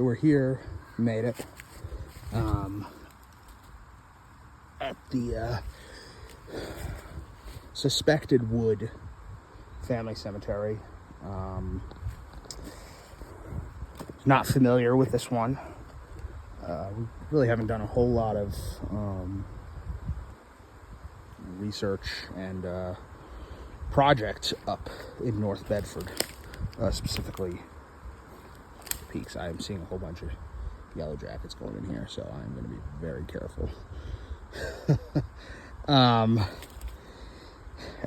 So we're here, made it, at the Suspected Wood Family Cemetery. Not familiar with this one. We really haven't done a whole lot of research and project up in North Bedford, specifically Peaks. I am seeing a whole bunch of yellow jackets going in here, so I'm going to be very careful. I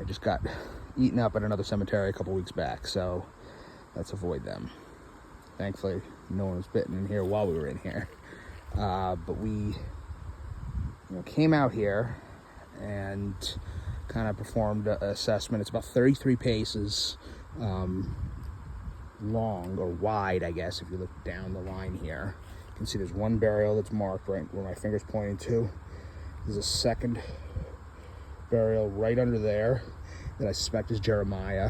just got eaten up at another cemetery a couple weeks back, so let's avoid them. Thankfully, no one was bitten in here while we were in here. But we came out here and kind of performed an assessment. It's about 33 paces long, or wide, I guess, if you look down the line here. You can see there's one burial that's marked right where my finger's pointing to. There's a second burial right under there that I suspect is Jeremiah.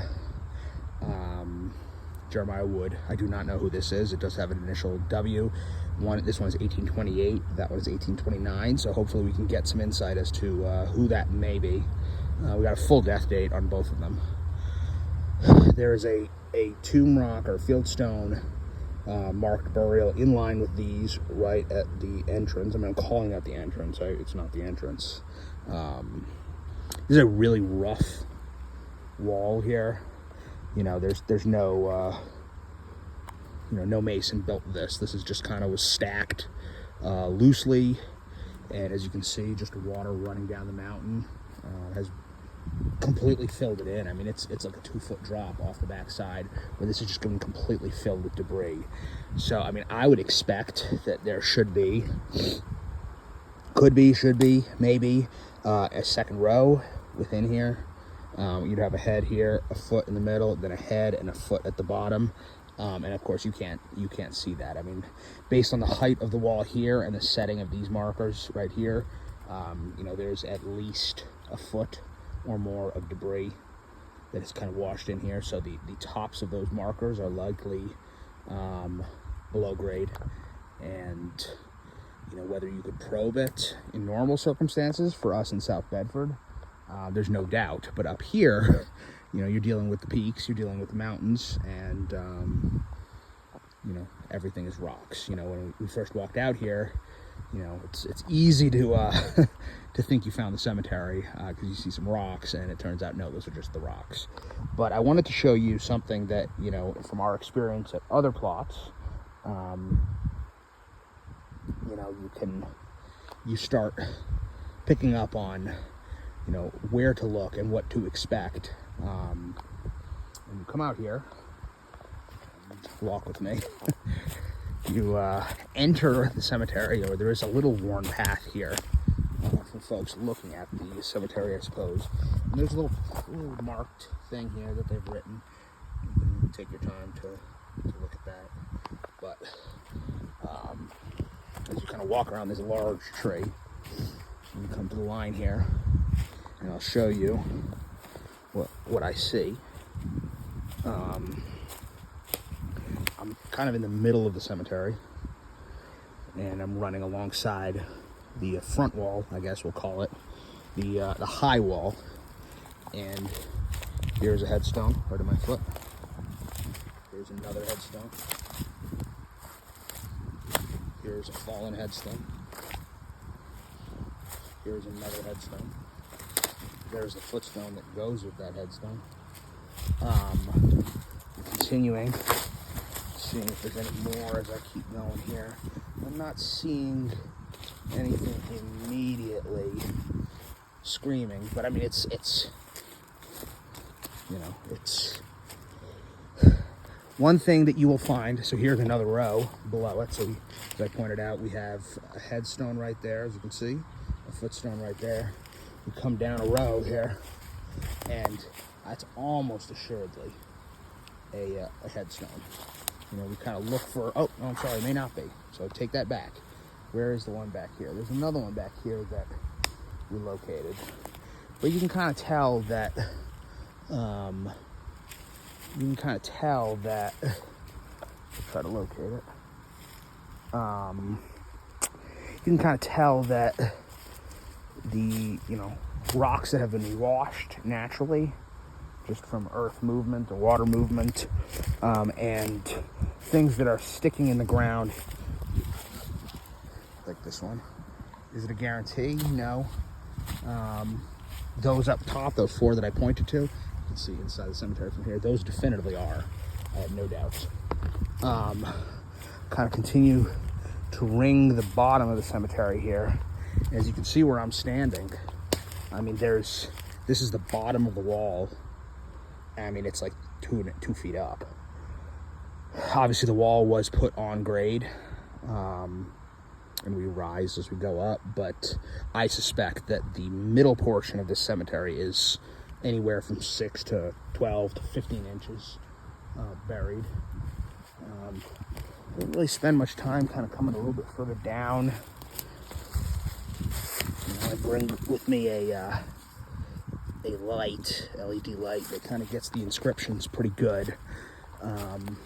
Jeremiah Wood. I do not know who this is. It does have an initial W. This one is 1828. That one is 1829. So hopefully we can get some insight as to who that may be. We got a full death date on both of them. There is a tomb rock or fieldstone marked burial in line with these right at the entrance. I mean, I'm calling that the entrance. It's not the entrance. This is a really rough wall here. There's no no mason built this. This is just kind of was stacked loosely, and as you can see, just water running down the mountain has completely filled it in. I mean, it's like a 2-foot drop off the backside, where this is just going completely filled with debris. So, I mean, I would expect that there should be, should be, maybe a second row within here. You'd have a head here, a foot in the middle, then a head and a foot at the bottom. And of course you can't see that. I mean, based on the height of the wall here and the setting of these markers right here, there's at least a foot or more of debris that is kind of washed in here. So the tops of those markers are likely below grade, and whether you could probe it in normal circumstances for us in South Bedford, there's no doubt. But up here, you're dealing with the peaks, you're dealing with the mountains, and everything is rocks. When we first walked out here, it's easy to to think you found the cemetery because you see some rocks, and it turns out no, those are just the rocks. But I wanted to show you something that from our experience at other plots, you start picking up on where to look and what to expect. When you come out here, walk with me, you enter the cemetery, or there is a little worn path here for folks looking at the cemetery, I suppose. And there's a little marked thing here that they've written. You can take your time to look at that. But as you kind of walk around this large tree, you come to the line here, and I'll show you what I see. I'm kind of in the middle of the cemetery, and I'm running alongside the front wall, I guess we'll call it, the high wall. And here's a headstone right at my foot. Here's another headstone. Here's a fallen headstone. Here's another headstone. There's the footstone that goes with that headstone. Continuing, seeing if there's any more as I keep going here. I'm not seeing anything immediately screaming, but I mean, it's one thing that you will find. So here's another row below it. So as I pointed out, we have a headstone right there, as you can see, a footstone right there. We come down a row here, and that's almost assuredly a headstone. We kind of look for, oh, no, I'm sorry, it may not be. So take that back. Where is the one back here? There's another one back here that we located. But you can kind of tell that, try to locate it. You can kind of tell that the, rocks that have been washed naturally, just from earth movement or water movement, and things that are sticking in the ground, like this one. Is it a guarantee? No. Those up top, those 4 that I pointed to, you can see inside the cemetery from here, those definitively are. I have no doubt. Kind of continue to ring the bottom of the cemetery here. As you can see where I'm standing, I mean, this is the bottom of the wall. I mean, it's like 2 feet up. Obviously, the wall was put on grade, and we rise as we go up, but I suspect that the middle portion of this cemetery is anywhere from 6 to 12 to 15 inches buried. Didn't really spend much time kind of coming a little bit further down. I bring with me a light, LED light, that kind of gets the inscriptions pretty good. Kind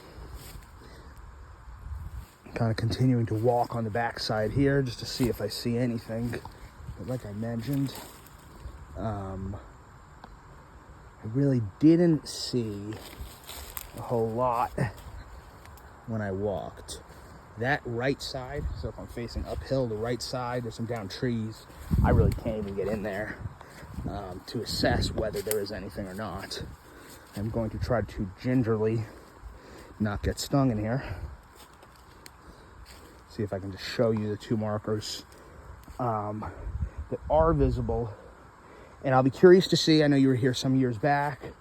of continuing to walk on the back side here just to see if I see anything. But like I mentioned, I really didn't see a whole lot when I walked. That right side, so if I'm facing uphill, the right side, there's some down trees. I really can't even get in there to assess whether there is anything or not. I'm going to try to gingerly not get stung in here. See if I can just show you the 2 markers that are visible. And I'll be curious to see, I know you were here some years back,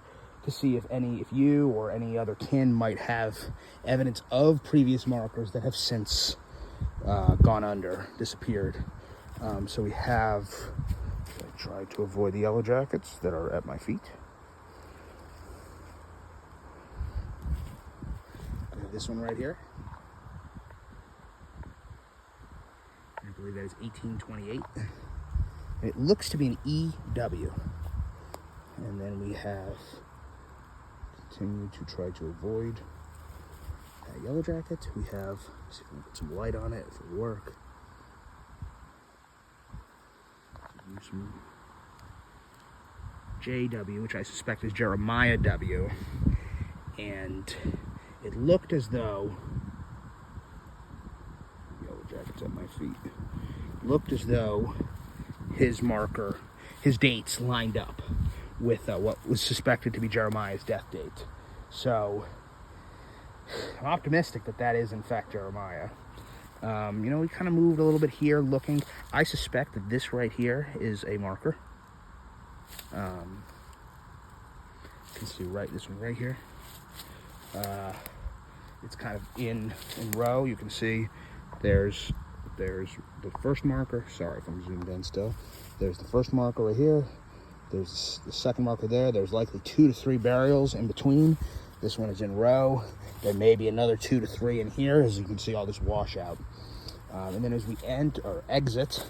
to see if you or any other kin might have evidence of previous markers that have since gone under, disappeared. So we have, I try to avoid the yellow jackets that are at my feet. I have this one right here. I believe that is 1828. And it looks to be an EW. And then we have, continue to try to avoid that yellow jacket. We have, see if we can put some light on it, if it will work. Some JW, which I suspect is Jeremiah W. And it looked as though, yellow jacket's at my feet, looked as though his marker, his dates lined up with what was suspected to be Jeremiah's death date. So I'm optimistic that that is in fact Jeremiah. We kind of moved a little bit here looking. I suspect that this right here is a marker. You can see this one right here. It's kind of in row. You can see there's the first marker. Sorry if I'm zoomed in still. There's the first marker right here. There's the second marker there. There's likely 2 to 3 burials in between. This one is in row. There may be another 2 to 3 in here, as you can see all this washout. And then as we exit,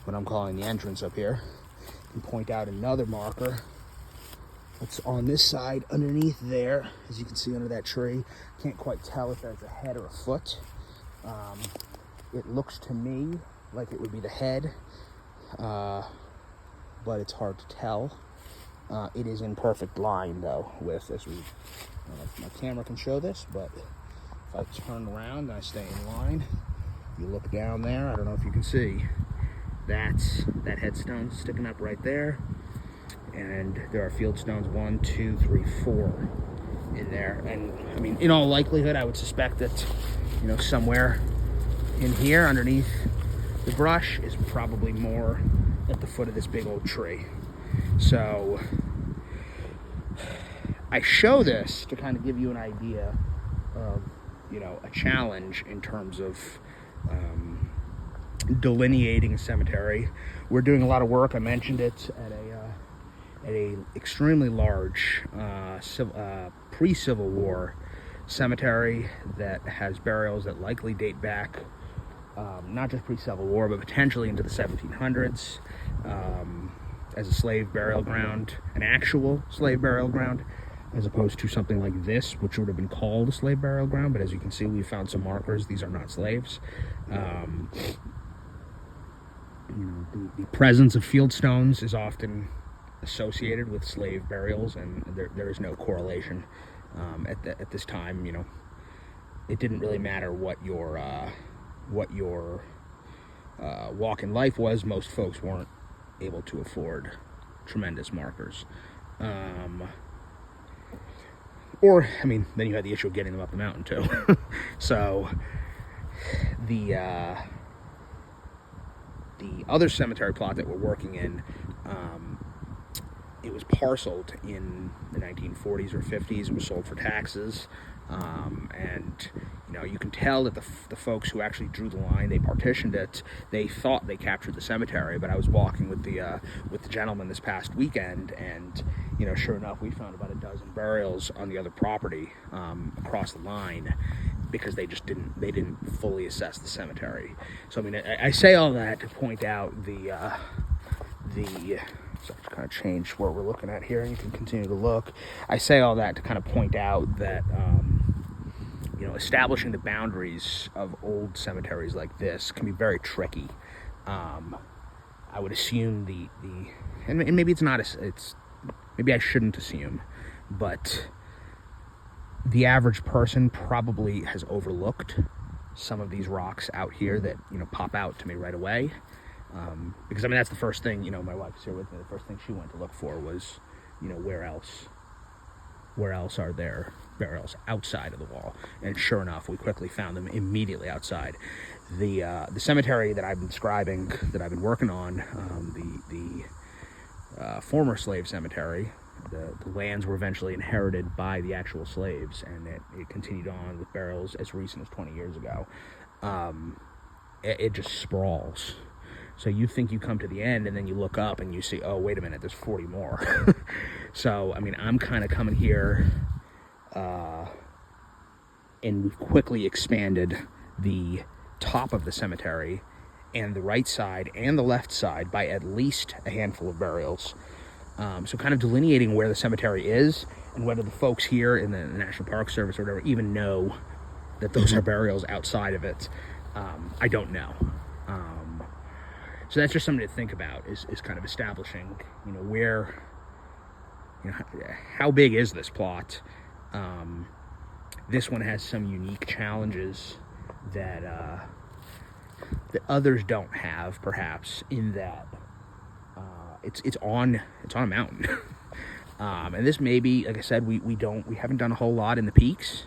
what I'm calling the entrance up here, you can point out another marker that's on this side underneath there, as you can see under that tree. Can't quite tell if that's a head or a foot. It looks to me like it would be the head, but it's hard to tell. It is in perfect line though with this. I don't know if my camera can show this, but if I turn around and I stay in line, you look down there, I don't know if you can see, that headstone sticking up right there. And there are field stones 1, 2, 3, 4 in there. And I mean, in all likelihood, I would suspect that, somewhere in here underneath the brush is probably more at the foot of this big old tree. So I show this to kind of give you an idea of, a challenge in terms of delineating a cemetery. We're doing a lot of work. I mentioned it at a extremely large pre-Civil War cemetery that has burials that likely date back not just pre-Civil War, but potentially into the 1700s, as a slave burial ground, an actual slave burial ground. as opposed to something like this, which would have been called a slave burial ground. But as you can see, we found some markers. These are not slaves. The presence of field stones is often associated with slave burials, and there is no correlation at this time. It didn't really matter what your walk in life was. Most folks weren't able to afford tremendous markers. Or, then you had the issue of getting them up the mountain, too. So, the other cemetery plot that we're working in, it was parceled in the 1940s or 50s. It was sold for taxes. And you can tell that the folks who actually drew the line, they partitioned it. They thought they captured the cemetery, but I was walking with the gentleman this past weekend, and sure enough, we found about a dozen burials on the other property across the line, because they didn't fully assess the cemetery. So I say all that to point out so to kind of change what we're looking at here, and you can continue to look. I say all that to kind of point out that establishing the boundaries of old cemeteries like this can be very tricky. I would assume and maybe it's not. Maybe I shouldn't assume, but the average person probably has overlooked some of these rocks out here that pop out to me right away. Because that's the first thing, my wife's here with me. The first thing she went to look for was, where else are there burials outside of the wall? And sure enough, we quickly found them immediately outside. The cemetery that I've been describing, that I've been working on, the former slave cemetery, the lands were eventually inherited by the actual slaves, and it continued on with burials as recent as 20 years ago. It just sprawls. So you think you come to the end, and then you look up and you see, oh, wait a minute, there's 40 more. So, I'm kind of coming here, and we've quickly expanded the top of the cemetery and the right side and the left side by at least a handful of burials. So kind of delineating where the cemetery is, and whether the folks here in the National Park Service or whatever even know that those are burials outside of it. I don't know. So that's just something to think about, is kind of establishing, where, how big is this plot? This one has some unique challenges that others don't have, perhaps, in that it's on a mountain. And this may be, like I said, we haven't done a whole lot in the peaks,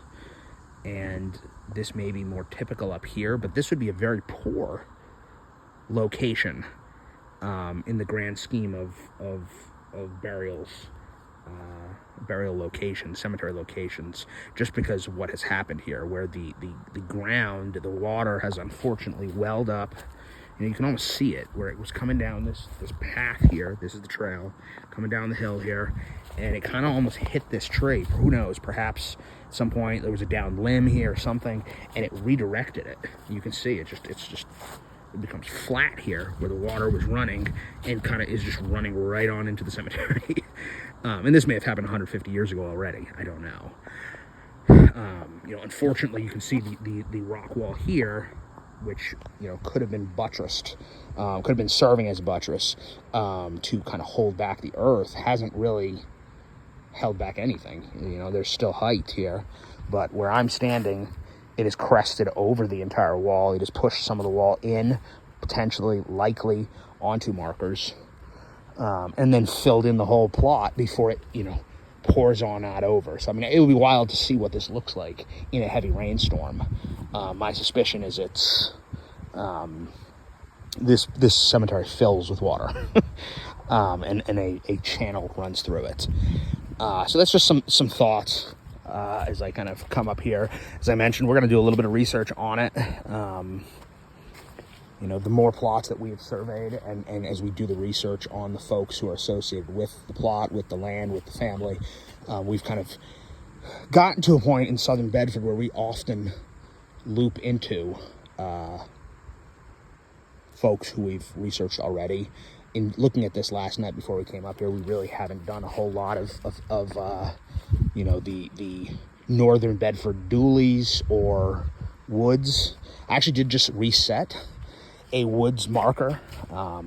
and this may be more typical up here, but this would be a very poor location in the grand scheme of burials, burial locations, cemetery locations, just because of what has happened here, where the ground, the water has unfortunately welled up. You can almost see it, where it was coming down this path here. This is the trail coming down the hill here, and it kind of almost hit this tree. Who knows, perhaps at some point there was a downed limb here or something, and it redirected it. You can see it becomes flat here where the water was running, and kind of is just running right on into the cemetery. And this may have happened 150 years ago already. I don't know. Unfortunately, you can see the rock wall here, which could have been buttressed, could have been serving as a buttress to kind of hold back the earth, hasn't really held back anything. There's still height here, but where I'm standing, it is crested over the entire wall. It has pushed some of the wall in, potentially, likely, onto markers, and then filled in the whole plot before it, pours on out over. So, it would be wild to see what this looks like in a heavy rainstorm. My suspicion is it's this cemetery fills with water, and a channel runs through it. So that's just some thoughts as I kind of come up here. As I mentioned, we're going to do a little bit of research on it. The more plots that we've surveyed, and as we do the research on the folks who are associated with the plot, with the land, with the family, we've kind of gotten to a point in southern Bedford where we often loop into folks who we've researched already, in looking at this last night before we came up here, we really haven't done a whole lot of you know, the northern Bedford dualies or woods. I actually did just reset a woods marker. I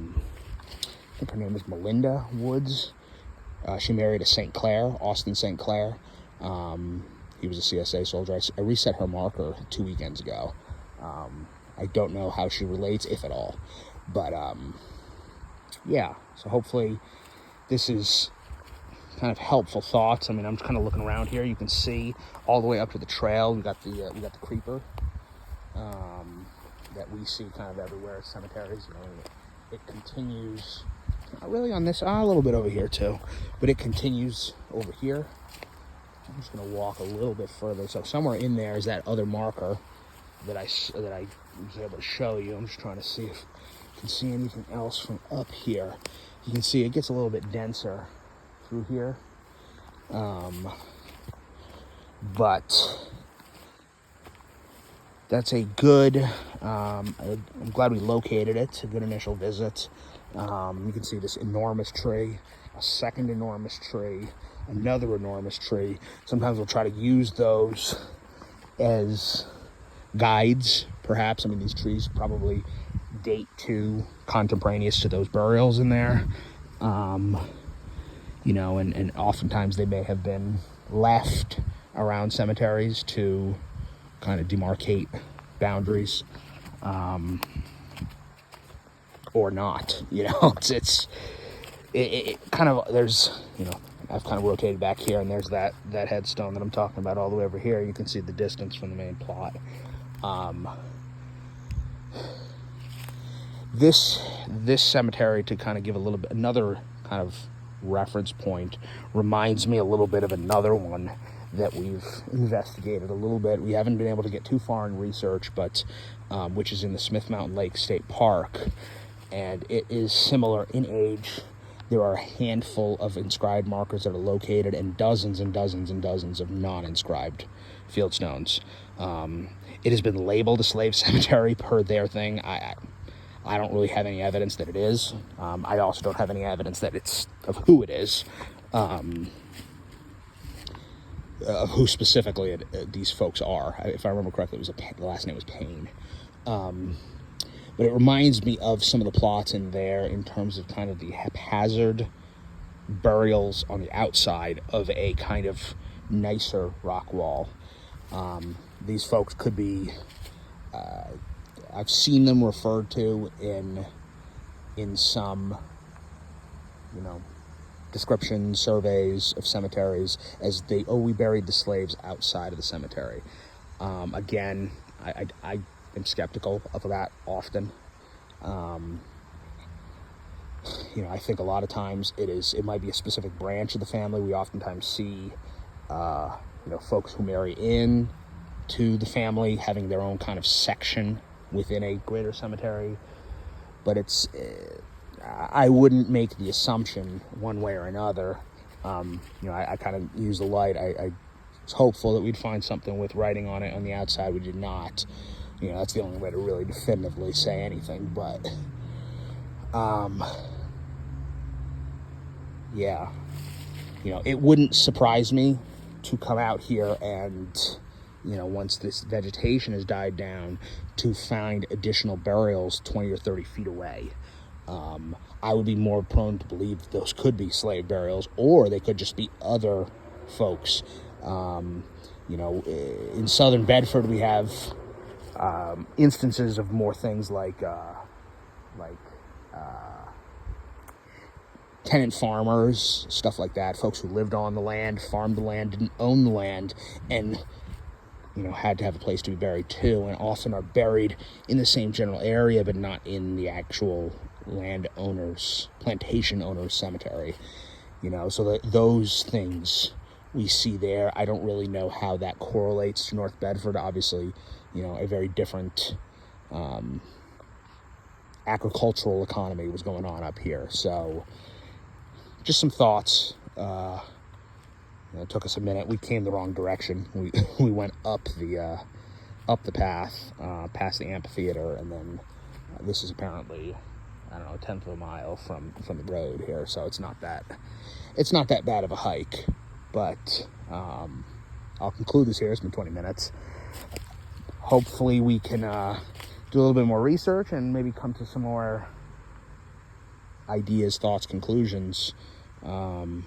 think her name is Melinda Woods. She married a St. Clair, Austin St. Clair. He was a CSA soldier. I reset her marker 2 weekends ago. I don't know how she relates, if at all. But, yeah. So hopefully this is kind of helpful thoughts. I mean, I'm just kind of looking around here. You can see all the way up to the trail. We got the creeper that we see kind of everywhere at cemeteries. You know, it continues, not really on this, a little bit over here too, but it continues over here. I'm just going to walk a little bit further. So somewhere in there is that other marker that I was able to show you. I'm just trying to see if you can see anything else from up here. You can see it gets a little bit denser through here. But that's a good, I'm glad we located it. A good initial visit. You can see this enormous tree, a second enormous tree, another enormous tree. Sometimes we'll try to use those as guides, perhaps. I mean, these trees probably date to contemporaneous to those burials in there. You know, and oftentimes they may have been left around cemeteries to kind of demarcate boundaries, or not. You know, it kind of, there's, you know, I've kind of rotated back here, and there's that headstone that I'm talking about all the way over here. You can see the distance from the main plot. This cemetery, to kind of give a little bit, another kind of reference point, reminds me a little bit of another one that we've investigated a little bit. We haven't been able to get too far in research, but which is in the Smith Mountain Lake State Park, and it is similar in age. There are a handful of inscribed markers that are located, and dozens and dozens and dozens of non-inscribed fieldstones. It has been labeled a slave cemetery per their thing. I don't really have any evidence that it is. I also don't have any evidence that it's of who it is, of who specifically these folks are. If I remember correctly, the last name was Payne. But it reminds me of some of the plots in there in terms of kind of the haphazard burials on the outside of a kind of nicer rock wall. These folks could be, I've seen them referred to in some, you know, descriptions, surveys of cemeteries as we buried the slaves outside of the cemetery. Again, I am skeptical of that often. You know, I think a lot of times it might be a specific branch of the family. We oftentimes see, you know, folks who marry in to the family having their own kind of section within a greater cemetery. But I wouldn't make the assumption one way or another. You know, I kind of use the light. I was hopeful that we'd find something with writing on it on the outside. We did not. You know, that's the only way to really definitively say anything. But, yeah, you know, it wouldn't surprise me to come out here and, you know, once this vegetation has died down, to find additional burials 20 or 30 feet away. I would be more prone to believe that those could be slave burials, or they could just be other folks. You know, in southern Bedford, we have instances of more things like tenant farmers, stuff like that, folks who lived on the land, farmed the land, didn't own the land, and, you know, had to have a place to be buried too, and often are buried in the same general area, but not in the actual plantation owner's cemetery. You know, so those things we see there, I don't really know how that correlates to North Bedford. Obviously, you know, a very different agricultural economy was going on up here. So just some thoughts. It took us a minute. We came the wrong direction. We went up the path, past the amphitheater, and then this is apparently I don't know, a tenth of a mile from the road here, so it's not that bad of a hike. But I'll conclude this here. It's been 20 minutes. Hopefully we can do a little bit more research and maybe come to some more ideas, thoughts, conclusions. You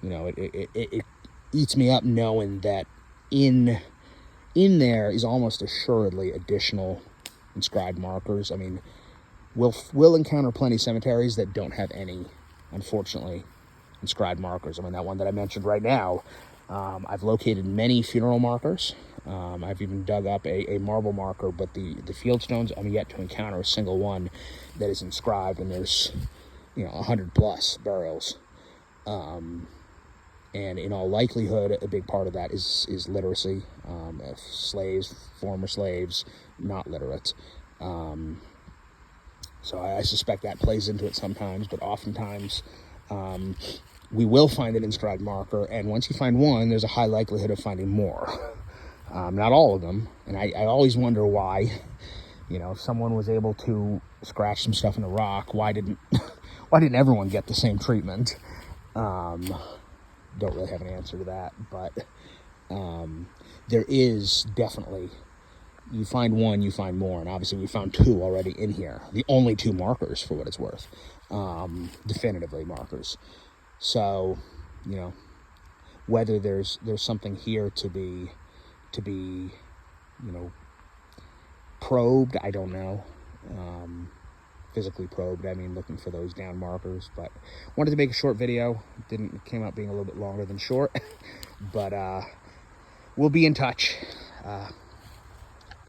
know, it eats me up knowing that in there is almost assuredly additional inscribed markers. I mean, we'll encounter plenty of cemeteries that don't have any, unfortunately, inscribed markers. I mean, that one that I mentioned right now, I've located many funeral markers. I've even dug up a marble marker, but the field stones, I'm yet to encounter a single one that is inscribed, and there's, you know, 100 plus burials. And in all likelihood, a big part of that is literacy. Slaves, former slaves, not literate. So I suspect that plays into it sometimes, but oftentimes we will find an inscribed marker, and once you find one, there's a high likelihood of finding more. Not all of them, and I always wonder why. You know, if someone was able to scratch some stuff in the rock, why didn't everyone get the same treatment? Don't really have an answer to that, but there is definitely, you find one, you find more, and obviously we found two already in here. The only two markers, for what it's worth, definitively markers. So, you know, whether there's something here to be, you know, probed, I don't know. Physically probed, I mean, looking for those down markers. But wanted to make a short video. It came out being a little bit longer than short. But we'll be in touch.